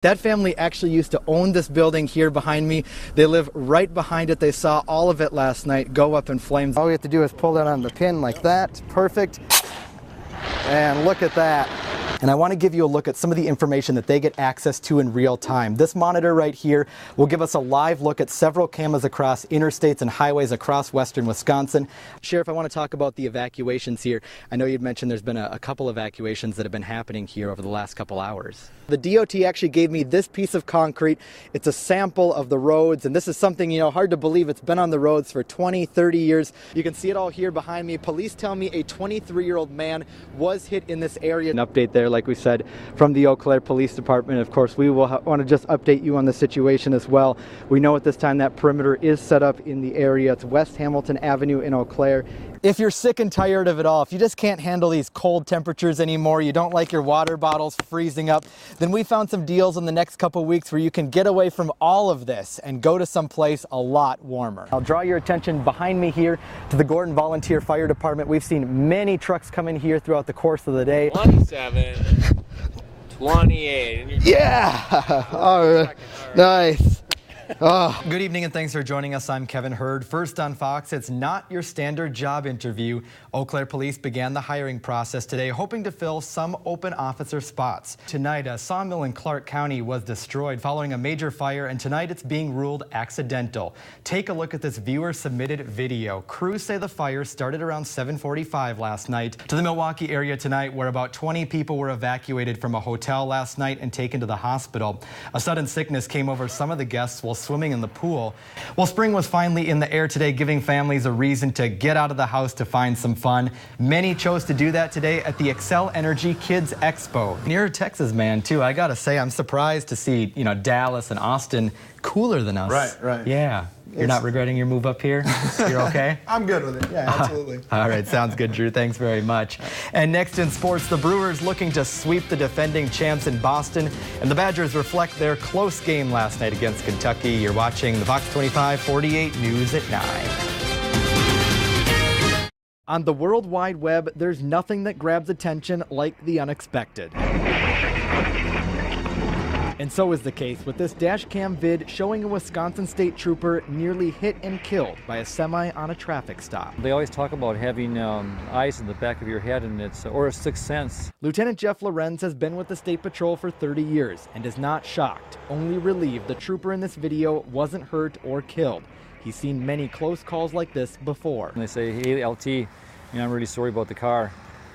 That family actually used to own this building here behind me. They live right behind it. They saw all of it last night go up in flames. All we have to do is pull it on the pin like that. Perfect. And look at that. And I want to give you a look at some of the information that they get access to in real time. This monitor right here will give us a live look at several cameras across interstates and highways across western Wisconsin. Sheriff, I want to talk about the evacuations here. I know you'd mentioned there's been a couple evacuations that have been happening here over the last couple hours. The DOT actually gave me this piece of concrete. It's a sample of the roads, and this is something, you know, hard to believe. It's been on the roads for 20, 30 years. You can see it all here behind me. Police tell me a 23-year-old man was hit in this area. An update there, like we said, from the Eau Claire Police Department. Of course, we will want to just update you on the situation as well. We know at this time that perimeter is set up in the area. It's West Hamilton Avenue in Eau Claire. If you're sick and tired of it all, if you just can't handle these cold temperatures anymore, you don't like your water bottles freezing up, then we found some deals in the next couple weeks where you can get away from all of this and go to some place a lot warmer. I'll draw your attention behind me here to the Gordon Volunteer Fire Department. We've seen many trucks come in here throughout the course of the day. 27, 28. Yeah! All right. Nice. Oh. Good evening and thanks for joining us. I'm Kevin Hurd. First on Fox, it's not your standard job interview. Eau Claire Police began the hiring process today, hoping to fill some open officer spots. Tonight, a sawmill in Clark County was destroyed following a major fire, and tonight it's being ruled accidental. Take a look at this viewer-submitted video. Crews say the fire started around 7:45 last night to the Milwaukee area tonight, where about 20 people were evacuated from a hotel last night and taken to the hospital. A sudden sickness came over some of the guests while swimming in the pool. Well, spring was finally in the air today, giving families a reason to get out of the house to find some fun. Many chose to do that today at the Excel Energy Kids Expo. Near a Texas man, too. I gotta say, I'm surprised to see, you know, Dallas and Austin cooler than us. Right. Yeah. You're not regretting your move up here? You're okay? I'm good with it. Yeah, absolutely. All right, sounds good, Drew. Thanks very much. And next in sports, the Brewers looking to sweep the defending champs in Boston, and the Badgers reflect their close game last night against Kentucky. You're watching the Fox 25 48 News at 9. On the World Wide Web, there's nothing that grabs attention like the unexpected. And so is the case with this dash cam vid showing a Wisconsin state trooper nearly hit and killed by a semi on a traffic stop. They always talk about having eyes in the back of your head, and or a sixth sense. Lieutenant Jeff Lorenz has been with the State Patrol for 30 years and is not shocked, only relieved the trooper in this video wasn't hurt or killed. He's seen many close calls like this before. And they say, hey, LT, I'm really sorry about the car.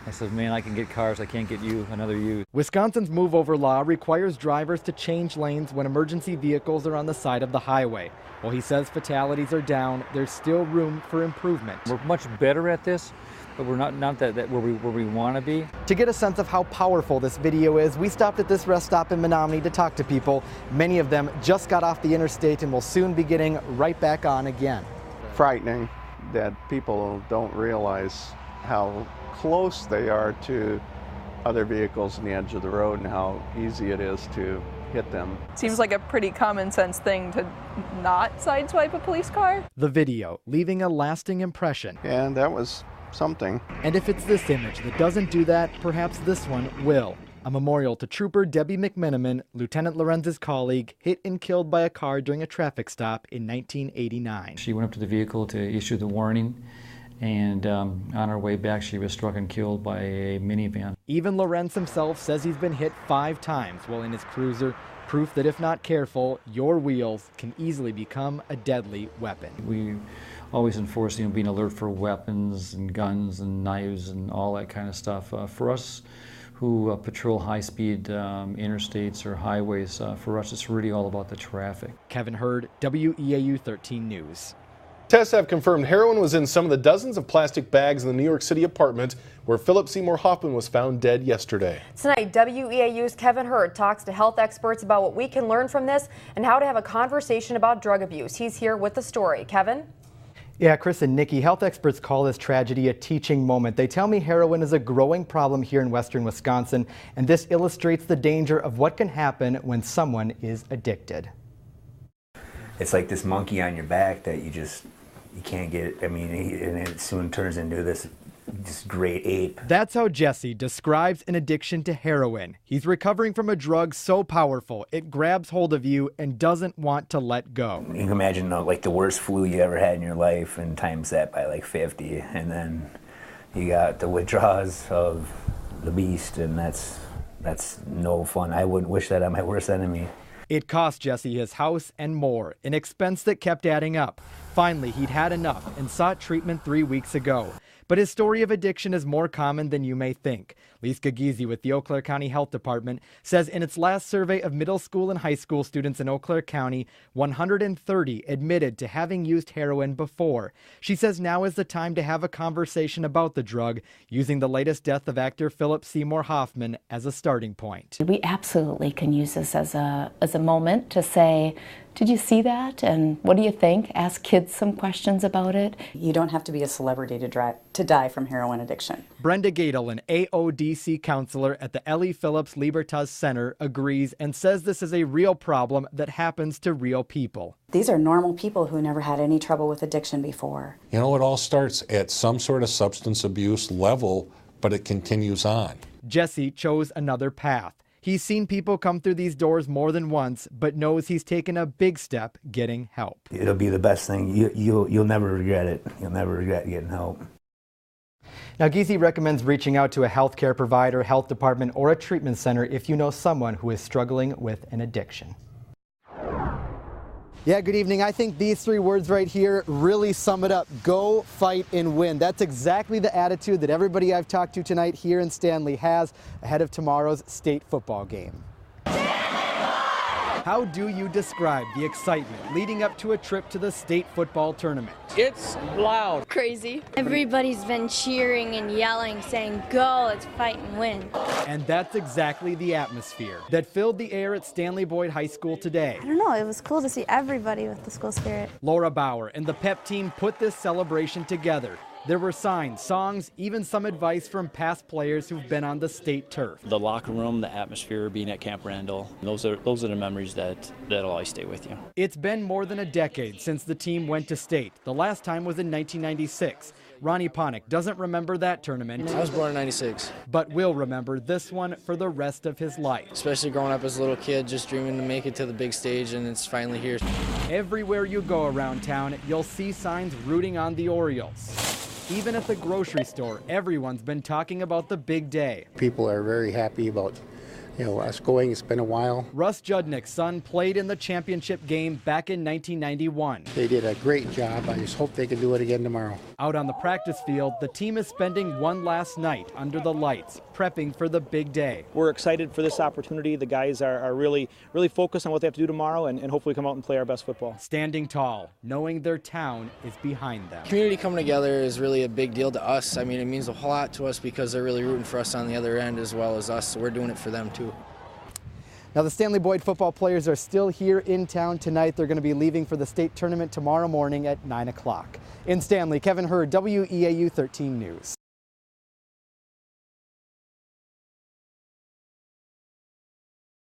I said, man, I can get cars, I can't get you, another you. Wisconsin's move over law requires drivers to change lanes when emergency vehicles are on the side of the highway. While he says fatalities are down, there's still room for improvement. We're much better at this, but we're not that where we want to be. To get a sense of how powerful this video is, we stopped at this rest stop in Menominee to talk to people. Many of them just got off the interstate and will soon be getting right back on again. Frightening that people don't realize how close they are to other vehicles on the edge of the road and how easy it is to hit them. Seems like a pretty common sense thing to not sideswipe a police car. The video leaving a lasting impression. And that was something. And if it's this image that doesn't do that, perhaps this one will. A memorial to Trooper Debbie McMenamin, Lieutenant Lorenz's colleague, hit and killed by a car during a traffic stop in 1989. She went up to the vehicle to issue the warning, and on her way back she was struck and killed by a minivan. Even Lorenz himself says he's been hit 5 times while in his cruiser, proof that if not careful, your wheels can easily become a deadly weapon. We always enforce, being alert for weapons and guns and knives and all that kind of stuff. For us who patrol high-speed interstates or highways, for us it's really all about the traffic. Kevin Hurd, WEAU 13 News. Tests have confirmed heroin was in some of the dozens of plastic bags in the New York City apartment where Philip Seymour Hoffman was found dead yesterday. Tonight, WEAU's Kevin Hurd talks to health experts about what we can learn from this and how to have a conversation about drug abuse. He's here with the story. Kevin? Yeah, Chris and Nikki, health experts call this tragedy a teaching moment. They tell me heroin is a growing problem here in western Wisconsin, and this illustrates the danger of what can happen when someone is addicted. It's like this monkey on your back that you can't get, and it soon turns into this this great ape. That's how Jesse describes an addiction to heroin. He's recovering from a drug so powerful it grabs hold of you and doesn't want to let go. You can imagine like the worst flu you ever had in your life and times that by like 50, and then you got the withdrawals of the beast, and that's no fun. I wouldn't wish that on my worst enemy. It cost Jesse his house and more, an expense that kept adding up. Finally, he'd had enough and sought treatment 3 weeks ago. But his story of addiction is more common than you may think. Lisa Giese with the Eau Claire County Health Department says in its last survey of middle school and high school students in Eau Claire County, 130 admitted to having used heroin before. She says now is the time to have a conversation about the drug, using the latest death of actor Philip Seymour Hoffman as a starting point. We absolutely can use this as a moment to say, did you see that? And what do you think? Ask kids some questions about it. You don't have to be a celebrity to die from heroin addiction. Brenda Gadel, an AODC counselor at the Ellie Phillips Libertas Center, agrees and says this is a real problem that happens to real people. These are normal people who never had any trouble with addiction before. You know, it all starts at some sort of substance abuse level, but it continues on. Jesse chose another path. He's seen people come through these doors more than once, but knows he's taken a big step getting help. It'll be the best thing. You'll never regret it. You'll never regret getting help. Now, Giese recommends reaching out to a healthcare provider, health department, or a treatment center if you know someone who is struggling with an addiction. Yeah, good evening. I think these 3 words right here really sum it up. Go, fight, and win. That's exactly the attitude that everybody I've talked to tonight here in Stanley has ahead of tomorrow's state football game. How do you describe the excitement leading up to a trip to the state football tournament? It's loud. Crazy. Everybody's been cheering and yelling, saying, go, let's fight and win. And that's exactly the atmosphere that filled the air at Stanley Boyd High School today. I don't know, it was cool to see everybody with the school spirit. Laura Bauer and the pep team put this celebration together. There were signs, songs, even some advice from past players who've been on the state turf. The locker room, the atmosphere, being at Camp Randall, those are the memories that'll always stay with you. It's been more than a decade since the team went to state. The last time was in 1996. Ronnie Ponick doesn't remember that tournament. I was born in '96. But will remember this one for the rest of his life. Especially growing up as a little kid, just dreaming to make it to the big stage, and it's finally here. Everywhere you go around town, you'll see signs rooting on the Orioles. Even at the grocery store, everyone's been talking about the big day. People are very happy about us going. It's been a while. Russ Judnick's son played in the championship game back in 1991. They did a great job. I just hope they can do it again tomorrow. Out on the practice field, the team is spending one last night under the lights, prepping for the big day. We're excited for this opportunity. The guys are really focused on what they have to do tomorrow and hopefully come out and play our best football. Standing tall, knowing their town is behind them. Community coming together is really a big deal to us. I mean, it means a whole lot to us because they're really rooting for us on the other end as well as us, so we're doing it for them too. Now, the Stanley Boyd football players are still here in town tonight. They're going to be leaving for the state tournament tomorrow morning at 9 o'clock. In Stanley, Kevin Hurd, WEAU 13 News.